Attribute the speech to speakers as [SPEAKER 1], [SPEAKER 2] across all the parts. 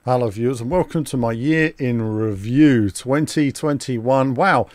[SPEAKER 1] Hello viewers and welcome to my year in review 2021. Wow,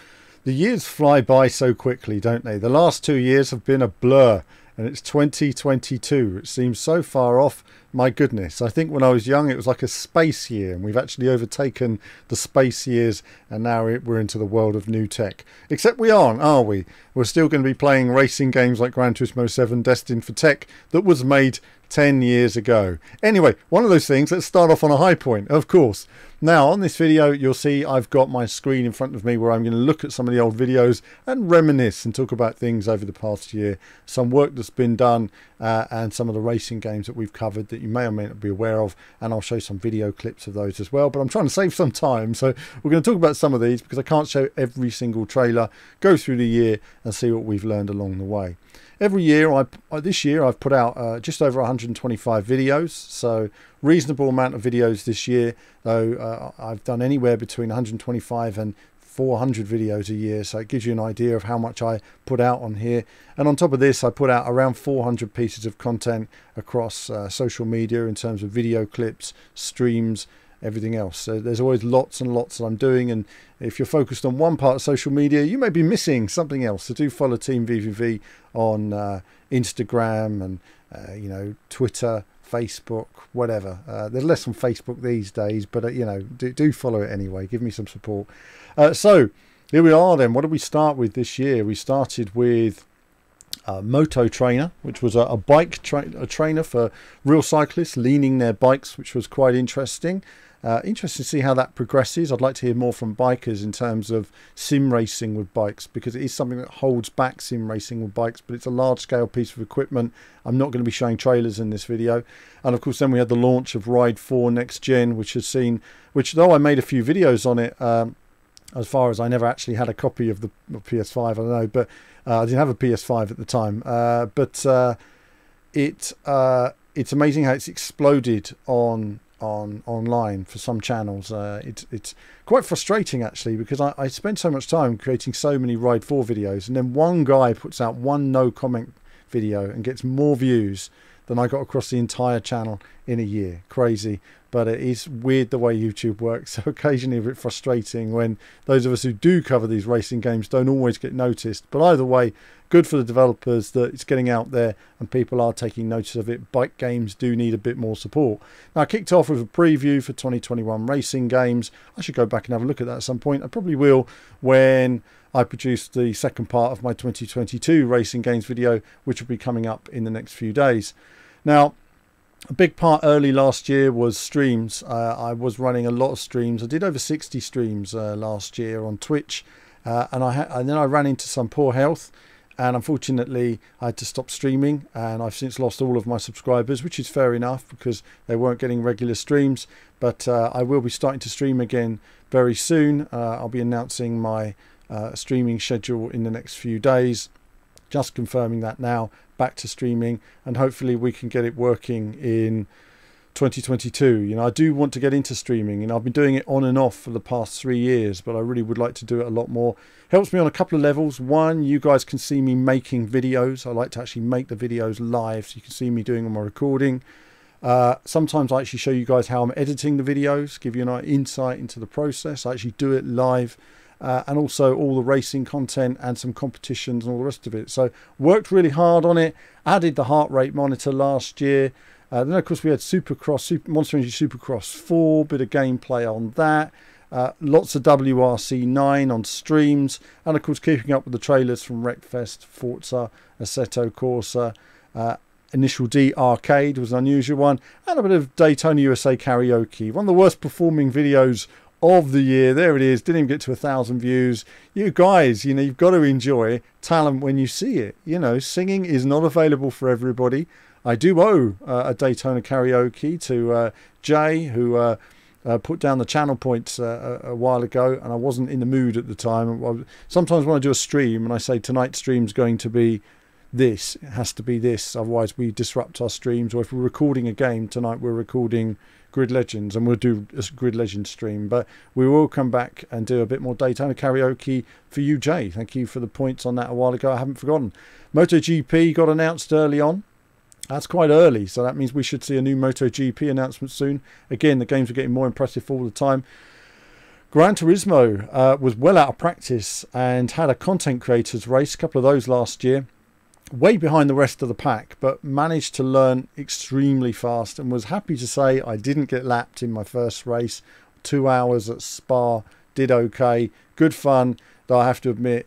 [SPEAKER 1] the years fly by so quickly, don't they? The last 2 years have been a blur and it's 2022. It seems so far off. My goodness, I think when I was young it was like a space year, and we've actually overtaken the space years, and now we're into the world of new tech. Except we aren't, are we? We're still going to be playing racing games like Gran Turismo 7 destined for tech that was made 10 years ago. Anyway, one of those things. Let's start off on a high point, of course. Now on this video you'll see I've got my screen in front of me where I'm going to look at some of the old videos and reminisce and talk about things over the past year, some work that's been done, and some of the racing games that we've covered that you may or may not be aware of, and I'll show some video clips of those as well. But I'm trying to save some time, so we're going to talk about some of these because I can't show every single trailer. Go through the year and see what we've learned along the way. Every year, this year I've put out just over 125 videos, so reasonable amount of videos this year, though I've done anywhere between 125 and 400 videos a year, so it gives you an idea of how much I put out on here. And on top of this, I put out around 400 pieces of content across social media in terms of video clips, streams, everything else. So there's always lots and lots that I'm doing, and if you're focused on one part of social media you may be missing something else. So do follow Team VVV on Instagram and you know, Twitter, Facebook, whatever. There's less on Facebook these days, but you know, do follow it anyway. Give me some support. So here we are then. What did we start with this year? We started with Moto Trainer, which was a bike trainer for real cyclists leaning their bikes, which was quite interesting. Interesting to see how that progresses. I'd like to hear more from bikers in terms of sim racing with bikes, because it is something that holds back sim racing with bikes, but it's a large scale piece of equipment. I'm not going to be showing trailers in this video. And of course then we had the launch of Ride 4 Next Gen, which though I made a few videos on it, as far as I never actually had a copy of the PS5, I don't know, but I didn't have a PS5 at the time. It's amazing how it's exploded online for some channels. It's quite frustrating actually, because I spend so much time creating so many Ride 4 videos, and then one guy puts out one no comment video and gets more views than I got across the entire channel in a year. Crazy. But it is weird the way YouTube works, so occasionally a bit frustrating when those of us who do cover these racing games don't always get noticed. But either way, good for the developers that it's getting out there and people are taking notice of it. Bike games do need a bit more support. Now I kicked off with a preview for 2021 racing games. I should go back and have a look at that at some point. I probably will when I produce the second part of my 2022 racing games video, which will be coming up in the next few days. Now, a big part early last year was streams. I was running a lot of streams. I did over 60 streams last year on Twitch, and then I ran into some poor health, and unfortunately I had to stop streaming, and I've since lost all of my subscribers, which is fair enough because they weren't getting regular streams. But I will be starting to stream again very soon. I'll be announcing my streaming schedule in the next few days. Just confirming that now, back to streaming, and hopefully we can get it working in 2022. You know, I do want to get into streaming, and I've been doing it on and off for the past 3 years, but I really would like to do it a lot more. Helps me on a couple of levels. One, you guys can see me making videos. I like to actually make the videos live, so you can see me doing all my recording. Sometimes I actually show you guys how I'm editing the videos, give you an insight into the process. I actually do it live. And also all the racing content and some competitions and all the rest of it. So worked really hard on it. Added the heart rate monitor last year. Then of course we had Monster Energy Supercross 4, bit of gameplay on that. Lots of WRC9 on streams, and of course keeping up with the trailers from Wreckfest, Forza, Assetto Corsa. Initial D Arcade was an unusual one, and a bit of Daytona USA Karaoke. One of the worst performing videos of the year. There it is. Didn't even get to 1,000 views. You guys, you know, you've got to enjoy talent when you see it. You know, singing is not available for everybody. I do owe a Daytona Karaoke to Jay, who put down the channel points a while ago, and I wasn't in the mood at the time. Sometimes when I do a stream and I say tonight's stream's going to be this, it has to be this, otherwise we disrupt our streams. Or if we're recording a game tonight, we're recording Grid Legends, and we'll do a Grid Legends stream, but we will come back and do a bit more Daytona Karaoke for you, Jay. Thank you for the points on that a while ago. I haven't forgotten. Motogp got announced early on. That's quite early, so that means we should see a new MotoGP announcement soon. Again, the games are getting more impressive all the time. Gran Turismo was well out of practice and had a content creators race, a couple of those last year, way behind the rest of the pack, but managed to learn extremely fast and was happy to say I didn't get lapped in my first race. 2 hours at Spa, did okay, good fun, though I have to admit,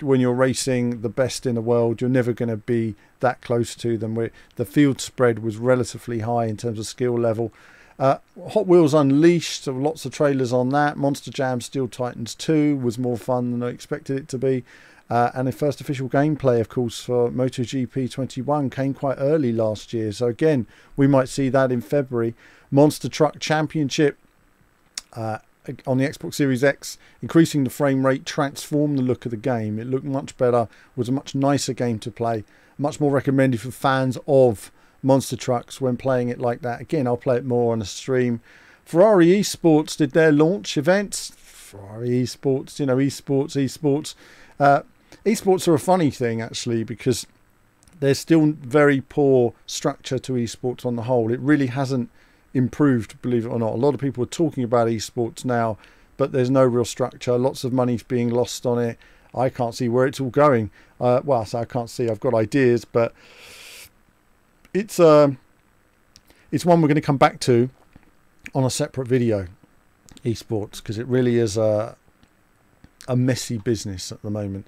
[SPEAKER 1] when you're racing the best in the world, you're never going to be that close to them. The field spread was relatively high in terms of skill level. Hot Wheels Unleashed, so lots of trailers on that. Monster Jam Steel Titans 2 was more fun than I expected it to be. And the first official gameplay, of course, for MotoGP 21 came quite early last year. So again, we might see that in February. Monster Truck Championship on the Xbox Series X, increasing the frame rate, transformed the look of the game. It looked much better, was a much nicer game to play, much more recommended for fans of monster trucks when playing it like that. Again, I'll play it more on a stream. Ferrari Esports did their launch events. Ferrari Esports, you know, esports. Esports are a funny thing, actually, because there's still very poor structure to esports on the whole. It really hasn't improved, believe it or not. A lot of people are talking about esports now, but there's no real structure. Lots of money's being lost on it. I can't see where it's all going. Well, so I can't see. I've got ideas, but it's one we're going to come back to on a separate video, esports, because it really is a messy business at the moment.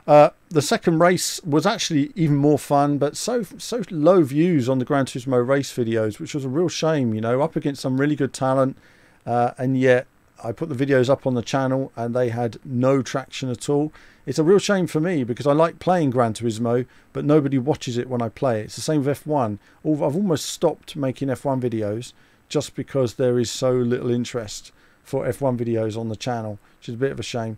[SPEAKER 1] The second race was actually even more fun, but so low views on the Gran Turismo race videos, which was a real shame, you know, up against some really good talent, and yet I put the videos up on the channel and they had no traction at all. It's a real shame for me because I like playing Gran Turismo, but nobody watches it when I play it. It's the same with F1. I've almost stopped making F1 videos just because there is so little interest for F1 videos on the channel, which is a bit of a shame.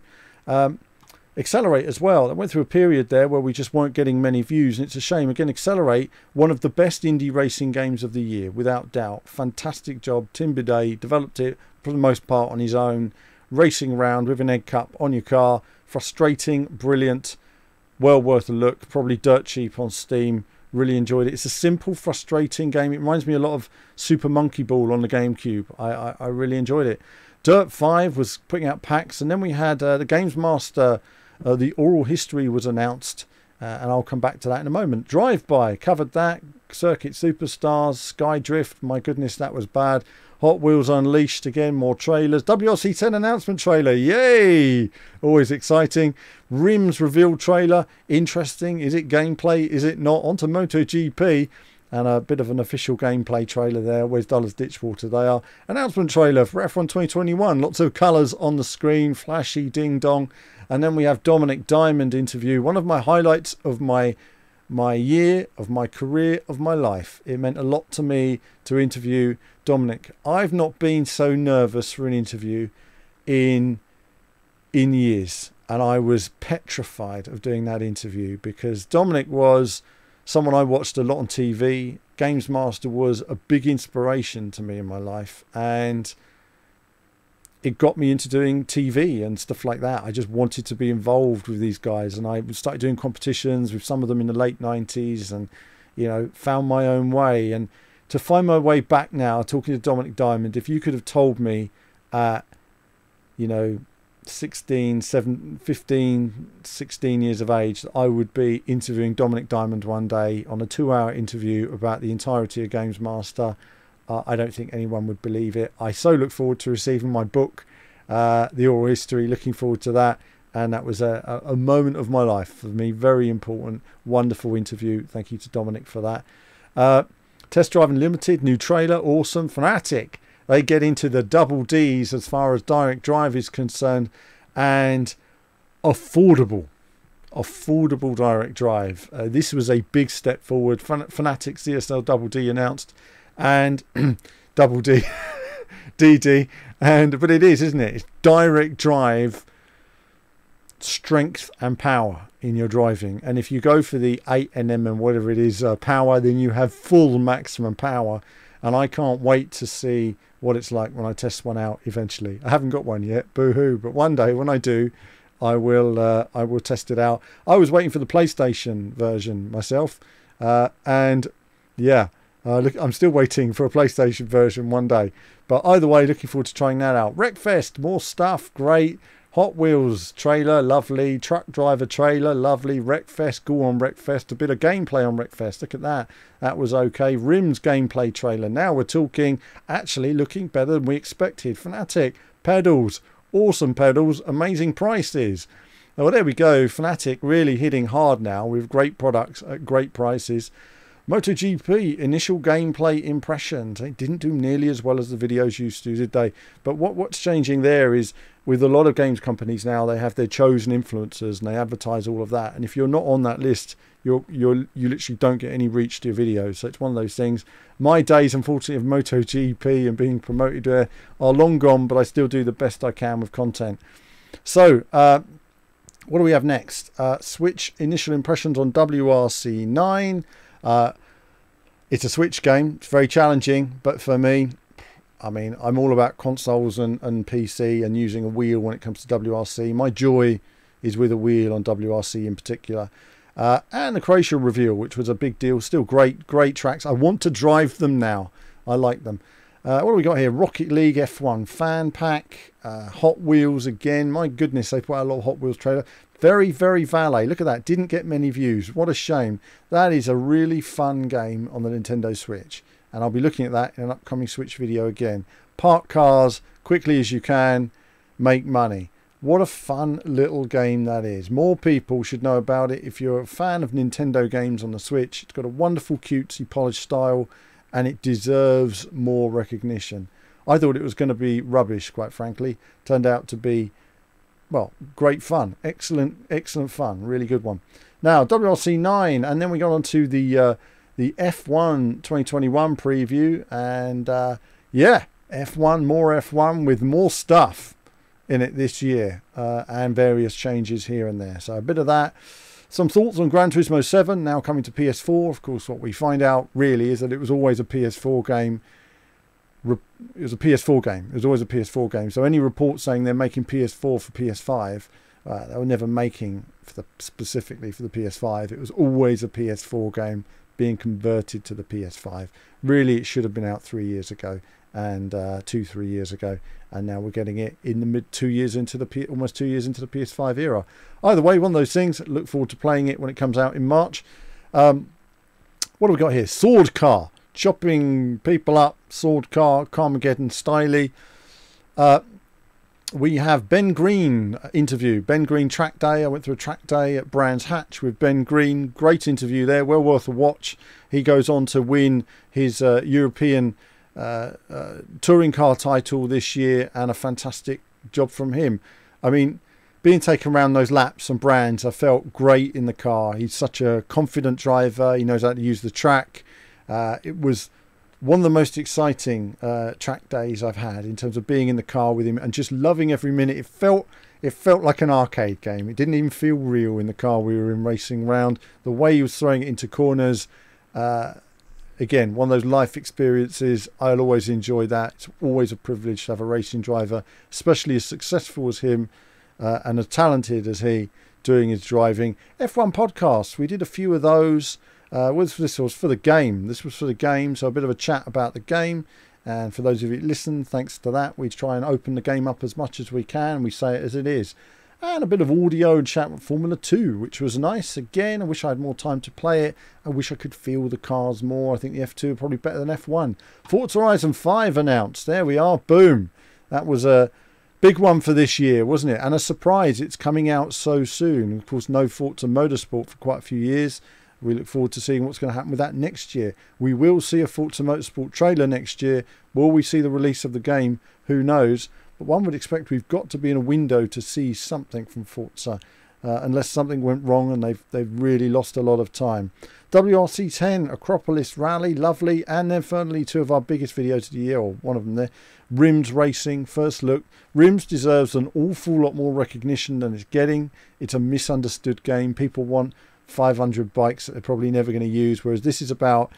[SPEAKER 1] Accelerate as well. I went through a period there where we just weren't getting many views, and it's a shame. Again, Accelerate, one of the best indie racing games of the year, without doubt. Fantastic job. Tim Bidet developed it for the most part on his own, racing around with an egg cup on your car. Frustrating, brilliant, well worth a look. Probably dirt cheap on Steam. Really enjoyed it. It's a simple, frustrating game. It reminds me a lot of Super Monkey Ball on the GameCube. I really enjoyed it. Dirt 5 was putting out packs, and then we had the Games Master. The oral history was announced, and I'll come back to that in a moment. Drive-By, covered that. Circuit Superstars, Skydrift, my goodness, that was bad. Hot Wheels Unleashed, again, more trailers. WRC 10 announcement trailer, yay! Always exciting. Rims reveal trailer, interesting. Is it gameplay? Is it not? On to MotoGP. And a bit of an official gameplay trailer there. Where's Dulles Ditchwater? They are. Announcement trailer for F1 2021. Lots of colours on the screen. Flashy, ding-dong. And then we have Dominic Diamond interview. One of my highlights of my year, of my career, of my life. It meant a lot to me to interview Dominic. I've not been so nervous for an interview in years. And I was petrified of doing that interview because Dominic was someone I watched a lot on TV. Games Master was a big inspiration to me in my life, and it got me into doing TV and stuff like that. I just wanted to be involved with these guys, and I started doing competitions with some of them in the late 90s, and you know, found my own way. And to find my way back now, talking to Dominic Diamond, if you could have told me at, you know, 15, 16 years of age that I would be interviewing Dominic Diamond one day on a 2-hour interview about the entirety of Games Master, I don't think anyone would believe it. I so look forward to receiving my book, The Oral History, looking forward to that, and that was a moment of my life for me. Very important, wonderful interview. Thank you to Dominic for that. Test Drive Unlimited, new trailer, awesome. Fanatic, they get into the double Ds as far as direct drive is concerned, and affordable direct drive. This was a big step forward. Fanatic CSL double D announced, and double D, DD, but it is, isn't it? It's direct drive, strength and power in your driving. And if you go for the 8NM and whatever it is power, then you have full maximum power. And I can't wait to see what it's like when I test one out eventually. I haven't got one yet, boo-hoo, but one day when I do, I will test it out. I was waiting for the PlayStation version myself, and Yeah. Look, I'm still waiting for a PlayStation version one day. But either way, looking forward to trying that out. Wreckfest, more stuff, great. Hot Wheels trailer, lovely. Truck driver trailer, lovely. Wreckfest, go on Wreckfest. A bit of gameplay on Wreckfest. Look at that. That was okay. Rims gameplay trailer. Now we're talking, actually looking better than we expected. Fnatic, pedals, awesome pedals, amazing prices. Well, there we go. Fnatic really hitting hard now with great products at great prices. Motogp, initial gameplay impressions. They didn't do nearly as well as the videos used to, did they? But what's changing there is with a lot of games companies now, they have their chosen influencers and they advertise all of that. And if you're not on that list, you literally don't get any reach to your videos. So it's one of those things. My days, unfortunately, of Motogp and being promoted there are long gone, but I still do the best I can with content. So, what do we have next? Switch initial impressions on WRC9. It's a Switch game. It's very challenging, but for me, I mean, I'm all about consoles and PC and using a wheel when it comes to WRC. My joy is with a wheel on WRC in particular. And the Croatia reveal, which was a big deal. Still great tracks. I want to drive them now. I like them. What do we got here? Rocket League F1 fan pack. Hot Wheels again. My goodness, they put out a lot of Hot Wheels trailer. Very Valet. Look at that. Didn't get many views. What a shame. That is a really fun game on the Nintendo Switch. And I'll be looking at that in an upcoming Switch video again. Park cars quickly as you can. Make money. What a fun little game that is. More people should know about it. If you're a fan of Nintendo games on the Switch, it's got a wonderful, cutesy, polished style. And it deserves more recognition. I thought it was going to be rubbish, quite frankly. Turned out to be, well, great fun. Excellent fun. Really good one. Now, WRC9, and then we got on to the F1 2021 preview. And, yeah, F1, more F1 with more stuff in it this year. And various changes here and there. So a bit of that. Some thoughts on Gran Turismo 7 now coming to PS4. Of course, what we find out really is that it was always a PS4 game. It was a PS4 game. It was always a PS4 game. So any reports saying they're making PS4 for PS5, they were never making specifically for the PS5. It was always a PS4 game being converted to the PS5. Really, it should have been out 3 years ago and 2-3 years ago. And now we're getting it in the almost 2 years into the PS5 era. Either way, one of those things. Look forward to playing it when it comes out in March. What do we got here? Sword car, chopping people up. Sword car, Carmageddon styly. We have Ben Green interview. Ben Green track day. I went through a track day at Brands Hatch with Ben Green. Great interview there. Well worth a watch. He goes on to win his European touring car title this year, and a fantastic job from him. I mean, being taken around those laps and Brands, I felt great in the car. He's such a confident driver. He knows how to use the track. It was one of the most exciting track days I've had in terms of being in the car with him and just loving every minute. It felt like an arcade game. It didn't even feel real in the car we were in racing around. The way he was throwing it into corners, again, one of those life experiences. I'll always enjoy that. It's always a privilege to have a racing driver, especially as successful as him and as talented as he, doing his driving. F1 podcasts, we did a few of those. This was for the game. This was for the game, so a bit of a chat about the game. And for those of you who listen, thanks to that, we try and open the game up as much as we can. We say it as it is. And a bit of audio and chat with Formula 2, which was nice. Again, I wish I had more time to play it. I wish I could feel the cars more. I think the F2 are probably better than F1. Forza Horizon 5 announced. There we are. Boom. That was a big one for this year, wasn't it? And a surprise. It's coming out so soon. Of course, no Forza Motorsport for quite a few years. We look forward to seeing what's going to happen with that next year. We will see a Forza Motorsport trailer next year. Will we see the release of the game? Who knows? But one would expect we've got to be in a window to see something from Forza, unless something went wrong and they've really lost a lot of time. WRC 10, Acropolis Rally, lovely. And then finally, two of our biggest videos of the year, or one of them there, Rims Racing, first look. Rims deserves an awful lot more recognition than it's getting. It's a misunderstood game. People want 500 bikes that they're probably never going to use, whereas this is about,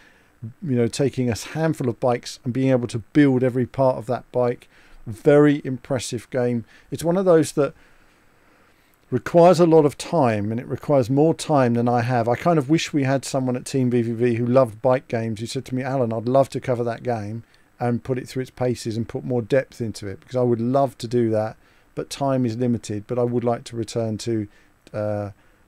[SPEAKER 1] you know, taking a handful of bikes and being able to build every part of that bike. Very impressive game. It's one of those that requires a lot of time, and it requires more time than I have. I kind of wish we had someone at Team VVV who loved bike games who said to me, Alan, I'd love to cover that game and put it through its paces and put more depth into it, because I would love to do that, but time is limited. But I would like to return to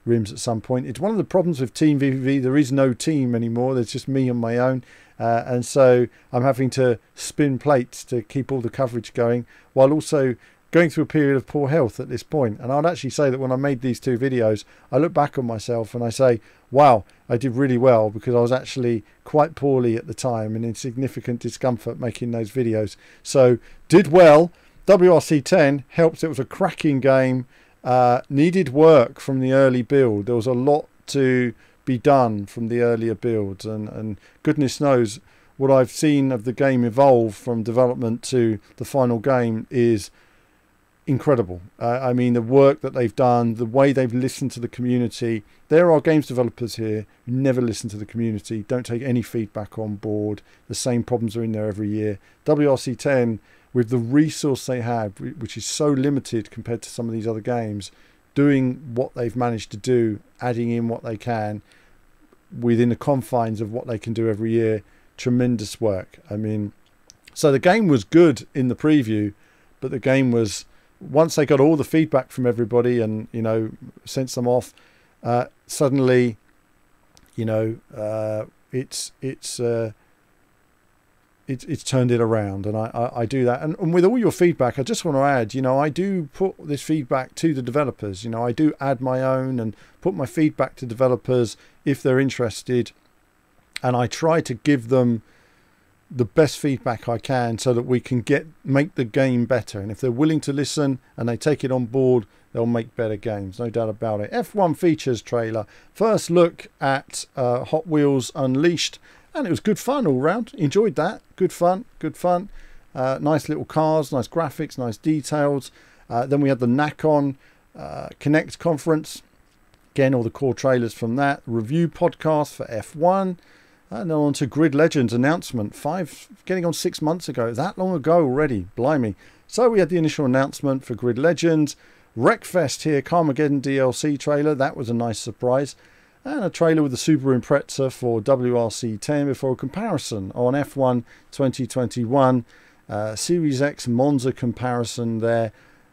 [SPEAKER 1] rims at some point. It's one of the problems with Team VVV. There is no team anymore. There's just me on my own. And so I'm having to spin plates to keep all the coverage going, while also going through a period of poor health at this point. And I'd actually say that when I made these 2 videos, I look back on myself and I say, wow, I did really well, because I was actually quite poorly at the time and in significant discomfort making those videos. So did well. WRC10 helped. It was a cracking game. Needed work from the early build. There was a lot to be done from the earlier builds, and goodness knows what I've seen of the game evolve from development to the final game is incredible. I mean, the work that they've done, the way they've listened to the community. There are games developers here who never listen to the community, don't take any feedback on board. The same problems are in there every year. WRC10, with the resource they have, which is so limited compared to some of these other games, doing what they've managed to do, adding in what they can within the confines of what they can do every year. Tremendous work. I mean, so the game was good in the preview, but the game was, once they got all the feedback from everybody and, you know, sent them off, suddenly, you know, it's turned it around. And I do that. And with all your feedback, I just want to add, you know, I do put this feedback to the developers. You know, I do add my own and put my feedback to developers if they're interested. And I try to give them the best feedback I can so that we can make the game better. And if they're willing to listen and they take it on board, they'll make better games, no doubt about it. F1 features trailer. First look at Hot Wheels Unleashed. And it was good fun all round. Enjoyed that. Good fun. Good fun. Nice little cars, nice graphics, nice details. Then we had the NACON Connect conference. Again, all the core trailers from that. Review podcast for F1. And then on to Grid Legends announcement. Getting on 6 months ago. That long ago already. Blimey. So we had the initial announcement for Grid Legends. Wreckfest here. Carmageddon DLC trailer. That was a nice surprise. And a trailer with the Subaru Impreza for WRC10 before a comparison on F1 2021. Series X Monza comparison there,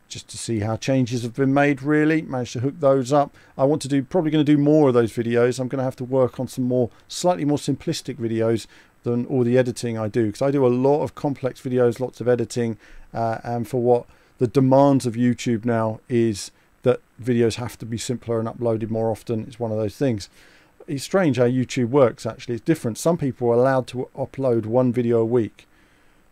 [SPEAKER 1] just to see how changes have been made, really. Managed to hook those up. I want to do, probably going to do more of those videos. I'm going to have to work on some more, slightly more simplistic videos than all the editing I do, because I do a lot of complex videos, lots of editing, and for what the demands of YouTube now is, that videos have to be simpler and uploaded more often. It's one of those things. It's strange how YouTube works, actually. It's different. Some people are allowed to upload 1 video a week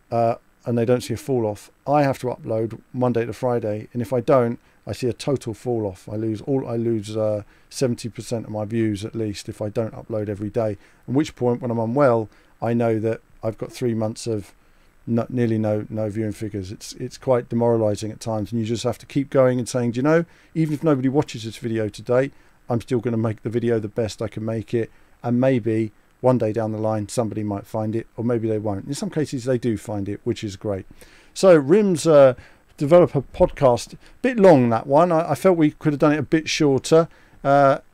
[SPEAKER 1] and they don't see a fall off. I have to upload Monday to Friday, and if I don't, I see a total fall off. I lose 70% of my views at least if I don't upload every day. At which point, when I'm unwell, I know that I've got 3 months of nearly no viewing figures. It's quite demoralizing at times, and you just have to keep going and saying, do you know, even if nobody watches this video today, I'm still going to make the video the best I can make it, and maybe one day down the line somebody might find it, or maybe they won't. In some cases they do find it, which is great. So Rim's developer podcast, bit long, that one. I felt we could have done it a bit shorter,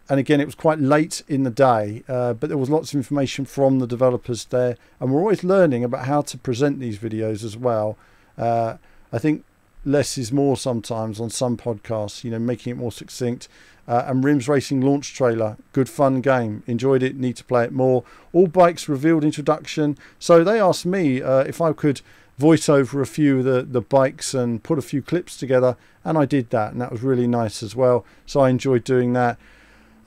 [SPEAKER 1] and again, it was quite late in the day, but there was lots of information from the developers there, and we're always learning about how to present these videos as well. I think less is more sometimes on some podcasts, you know, making it more succinct. And Rim's Racing launch trailer, good fun game, enjoyed it, need to play it more. All bikes revealed introduction. So they asked me if I could voice over a few of the bikes and put a few clips together, and I did that, and that was really nice as well. So I enjoyed doing that.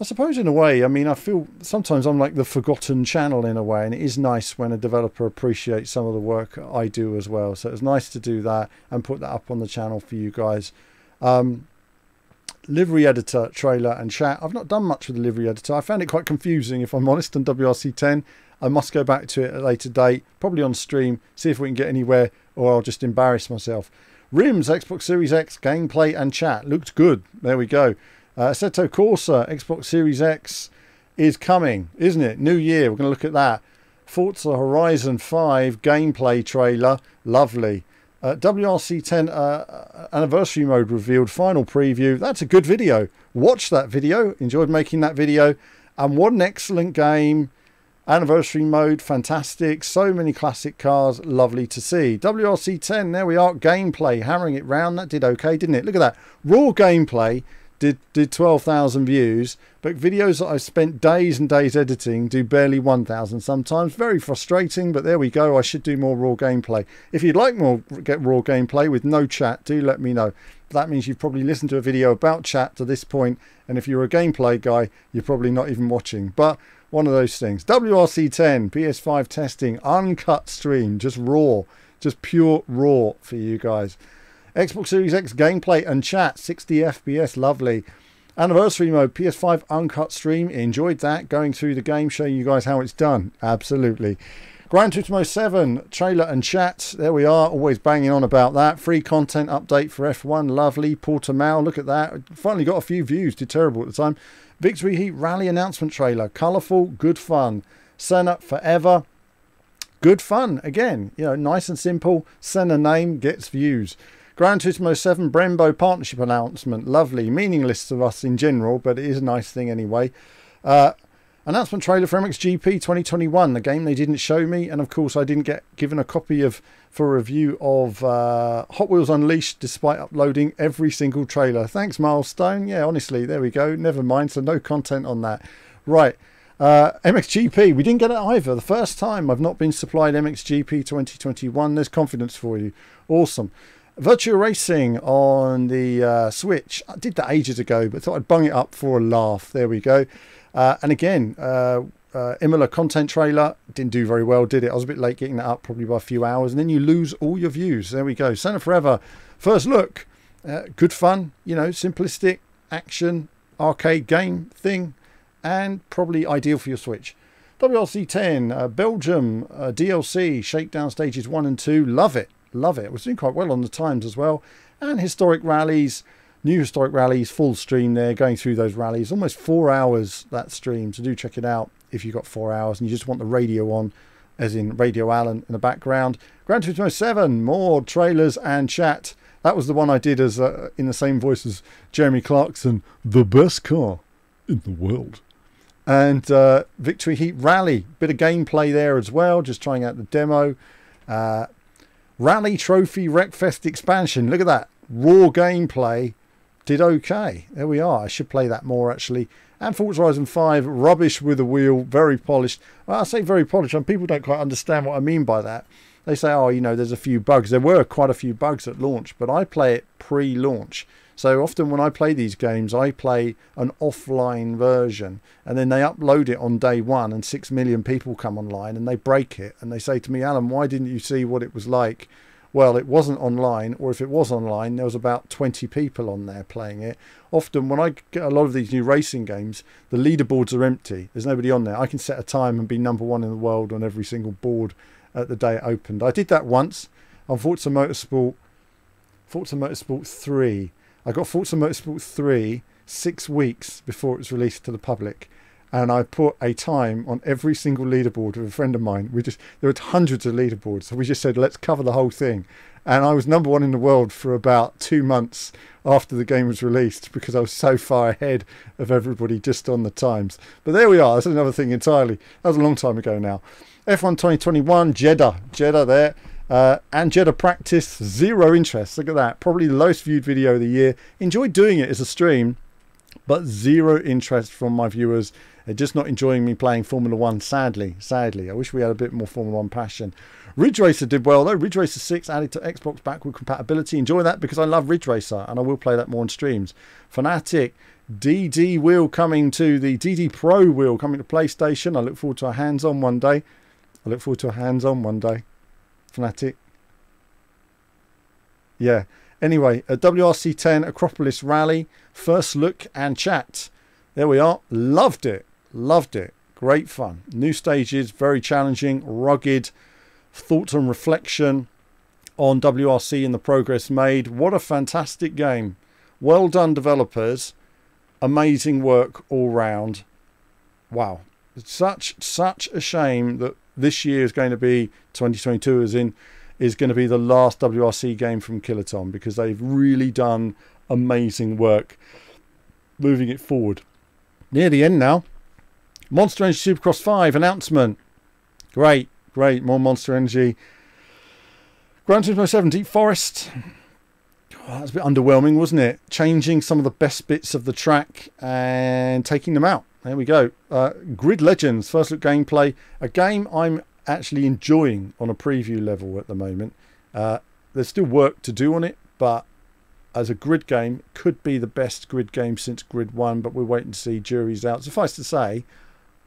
[SPEAKER 1] I suppose in a way, I mean, I feel sometimes I'm like the forgotten channel in a way, and it is nice when a developer appreciates some of the work I do as well. So it was nice to do that and put that up on the channel for you guys. Livery editor trailer and chat. I've not done much with the livery editor. I found it quite confusing, if I'm honest, on WRC10. I must go back to it at a later date, probably on stream, see if we can get anywhere, or I'll just embarrass myself. Rim's Xbox Series X gameplay and chat looked good. There we go. Assetto Corsa Xbox Series X is coming, isn't it? New year, we're going to look at that. Forza Horizon 5 gameplay trailer, lovely. WRC10 anniversary mode revealed, final preview. That's a good video. Watch that video. Enjoyed making that video. And what an excellent game. Anniversary mode, fantastic. So many classic cars, lovely to see. WRC10, there we are. Gameplay, hammering it round. That did okay, didn't it? Look at that. Raw gameplay did 12,000 views. But videos that I've spent days and days editing do barely 1,000 sometimes. Very frustrating, but there we go. I should do more raw gameplay. If you'd like more raw gameplay with no chat, do let me know. That means you've probably listened to a video about chat to this point. And if you're a gameplay guy, you're probably not even watching. But one of those things. WRC10 PS5 testing, uncut stream, just raw, just pure raw for you guys. Xbox Series X gameplay and chat, 60 FPS, lovely. Anniversary mode, PS5 uncut stream, enjoyed that. Going through the game, showing you guys how it's done, absolutely. Gran Turismo 7 trailer and chat, there we are, always banging on about that. Free content update for F1, lovely. Portimao, look at that, finally got a few views, did terrible at the time. Victory Heat Rally announcement trailer, colourful, good fun. Senna forever, good fun. Again, you know, nice and simple. Senna name gets views. Gran Turismo 7 Brembo partnership announcement, lovely. Meaningless to us in general, but it is a nice thing anyway. Announcement trailer for MXGP 2021, the game they didn't show me, and of course I didn't get given a copy of for a review of Hot Wheels Unleashed despite uploading every single trailer. Thanks Milestone. Yeah, honestly, there we go. Never mind, so no content on that. Right, MXGP, we didn't get it either. The first time I've not been supplied MXGP 2021. There's confidence for you. Awesome. Virtua Racing on the Switch. I did that ages ago, but thought I'd bung it up for a laugh. There we go. And again, Imola content trailer didn't do very well, did it? I was a bit late getting that up, probably by a few hours, and then you lose all your views. There we go. Senna Forever, first look, good fun, you know, simplistic action arcade game thing, and probably ideal for your Switch. WRC10 Belgium DLC Shakedown stages 1 and 2, love it, love it. It was doing quite well on the times as well, and historic rallies. New historic rallies, full stream there, going through those rallies. Almost 4 hours, that stream, so do check it out if you've got 4 hours and you just want the radio on, as in Radio Allen in the background. Gran Turismo 7, more trailers and chat. That was the one I did as in the same voice as Jeremy Clarkson, the best car in the world. And Victory Heat Rally, bit of gameplay there as well, just trying out the demo. Rally Trophy Wreckfest expansion, look at that, raw gameplay. Did okay. There we are. I should play that more actually. And Forza Horizon 5, rubbish with a wheel, very polished. Well, I say very polished, and people don't quite understand what I mean by that. They say, oh, you know, there's a few bugs. There were quite a few bugs at launch, but I play it pre-launch. So often when I play these games, I play an offline version, and then they upload it on day one, and 6 million people come online, and they break it, and they say to me, Alan, why didn't you see what it was like? Well, it wasn't online, or if it was online, there was about 20 people on there playing it. Often when I get a lot of these new racing games, the leaderboards are empty. There's nobody on there. I can set a time and be #1 in the world on every single board at the day it opened. I did that once on Forza Motorsport 3. I got Forza Motorsport 3 6 weeks before it was released to the public. And I put a time on every single leaderboard with a friend of mine. There were hundreds of leaderboards, so we just said, let's cover the whole thing. And I was #1 in the world for about 2 months after the game was released, because I was so far ahead of everybody just on the times. But there we are. That's another thing entirely. That was a long time ago now. F1 2021, Jeddah there. And Jeddah practice, 0 interest. Look at that. Probably the lowest viewed video of the year. Enjoyed doing it as a stream, but 0 interest from my viewers. They're just not enjoying me playing Formula 1, sadly. I wish we had a bit more Formula 1 passion. Ridge Racer did well though. Ridge Racer 6 added to Xbox backward compatibility. Enjoy that because I love Ridge Racer and I will play that more on streams. Fanatic, DD wheel coming to the DD Pro wheel coming to PlayStation. I look forward to a hands-on one day. Fanatic. Yeah. Anyway, a WRC10 Acropolis Rally, first look and chat. There we are. Loved it. Great fun. New stages, very challenging, rugged. Thoughts and reflection on WRC and the progress made. What a fantastic game. Well done, developers. Amazing work all round. Wow. It's such a shame that this year is going to be 2022, as in is going to be the last WRC game from Kiloton, because they've really done amazing work moving it forward. Near the end now. Monster Energy Supercross 5 announcement. Great, great, more Monster Energy. Gran Turismo 7 Deep Forest. Oh, that was a bit underwhelming, wasn't it? Changing some of the best bits of the track and taking them out. There we go. Grid Legends, first look gameplay. A game I'm actually enjoying on a preview level at the moment. There's still work to do on it, but as a grid game, could be the best grid game since Grid 1, but we're waiting to see, jury's out. Suffice to say,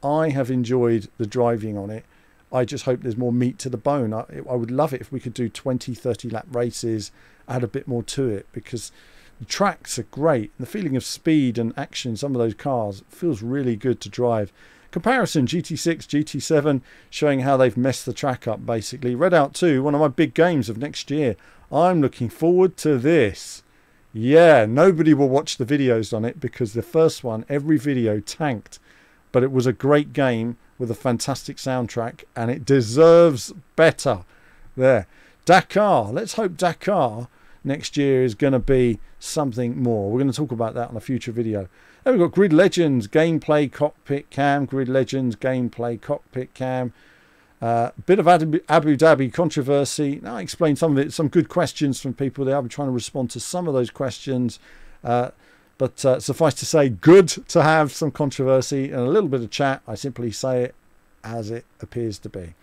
[SPEAKER 1] I have enjoyed the driving on it. I just hope there's more meat to the bone. I would love it if we could do 20, 30 lap races, add a bit more to it, because the tracks are great. And the feeling of speed and action in some of those cars feels really good to drive. Comparison, GT6, GT7, showing how they've messed the track up, basically. Redout 2, one of my big games of next year. I'm looking forward to this. Yeah, nobody will watch the videos on it because the first one, every video tanked. But it was a great game with a fantastic soundtrack, and it deserves better. There. Dakar. Let's hope Dakar next year is going to be something more. We're going to talk about that on a future video. Then we've got Grid Legends gameplay cockpit cam. Grid Legends gameplay cockpit cam. Bit of Abu Dhabi controversy. Now I explained some of it. Some good questions from people there. I'll be trying to respond to some of those questions. But suffice to say, good to have some controversy and a little bit of chat. I simply say it as it appears to be.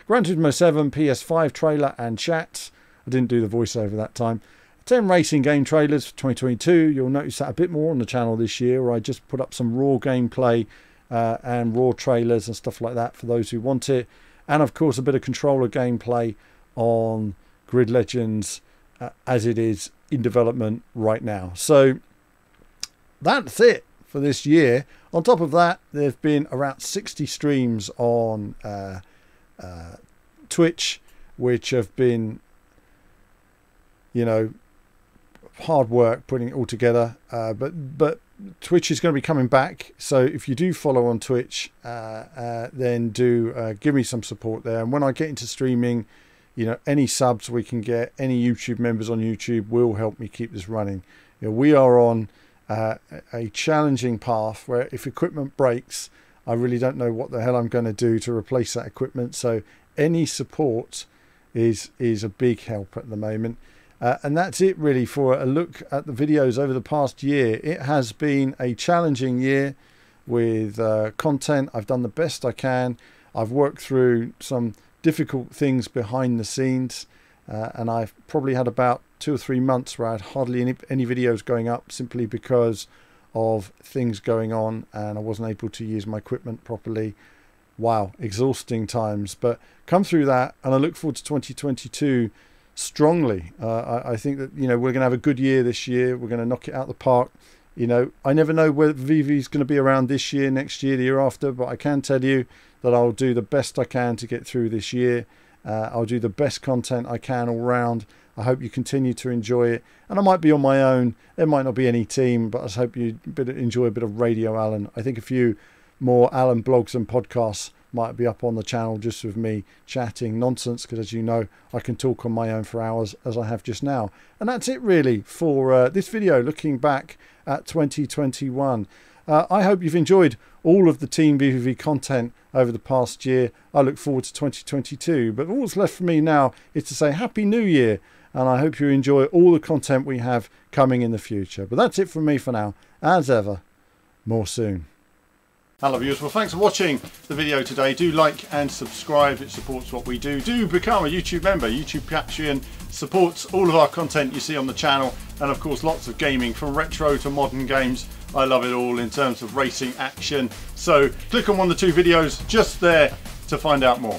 [SPEAKER 1] Gran Turismo 7 PS5 trailer and chat. I didn't do the voiceover that time. 10 racing game trailers for 2022. You'll notice that a bit more on the channel this year, where I just put up some raw gameplay and raw trailers and stuff like that for those who want it. And of course a bit of controller gameplay on Grid Legends as it is in development right now. So that's it for this year. On top of that, there's been around 60 streams on Twitch, which have been, you know, hard work putting it all together. But Twitch is going to be coming back, so if you do follow on Twitch, then do give me some support there. And when I get into streaming, you know, any subs we can get, any YouTube members on YouTube will help me keep this running. You know, we are on a challenging path where if equipment breaks, I really don't know what the hell I'm going to do to replace that equipment. So any support is a big help at the moment. And that's it really for a look at the videos over the past year. It has been a challenging year with content. I've done the best I can. I've worked through some difficult things behind the scenes, and I've probably had about 2 or 3 months where I had hardly any videos going up, simply because of things going on and I wasn't able to use my equipment properly. Wow, exhausting times, but come through that, and I look forward to 2022 strongly. I think that, you know, we're going to have a good year this year. We're going to knock it out the park. You know, I never know whether VV is going to be around this year, next year, the year after, but I can tell you that I'll do the best I can to get through this year. I'll do the best content I can all round. I hope you continue to enjoy it, and I might be on my own. There might not be any team, but I just hope you enjoy a bit of Radio Alan. I think a few more Alan blogs and podcasts might be up on the channel, just with me chatting nonsense, because as you know, I can talk on my own for hours, as I have just now. And that's it really for this video looking back at 2021. I hope you've enjoyed all of the Team VVV content over the past year. I look forward to 2022, but all that's left for me now is to say Happy New Year, and I hope you enjoy all the content we have coming in the future. But that's it from me for now. As ever, more soon. Hello viewers, well thanks for watching the video today. Do like and subscribe, it supports what we do. Do become a YouTube member. YouTube Patreon supports all of our content you see on the channel, and of course lots of gaming from retro to modern games. I love it all in terms of racing action. So click on one of the 2 videos just there to find out more.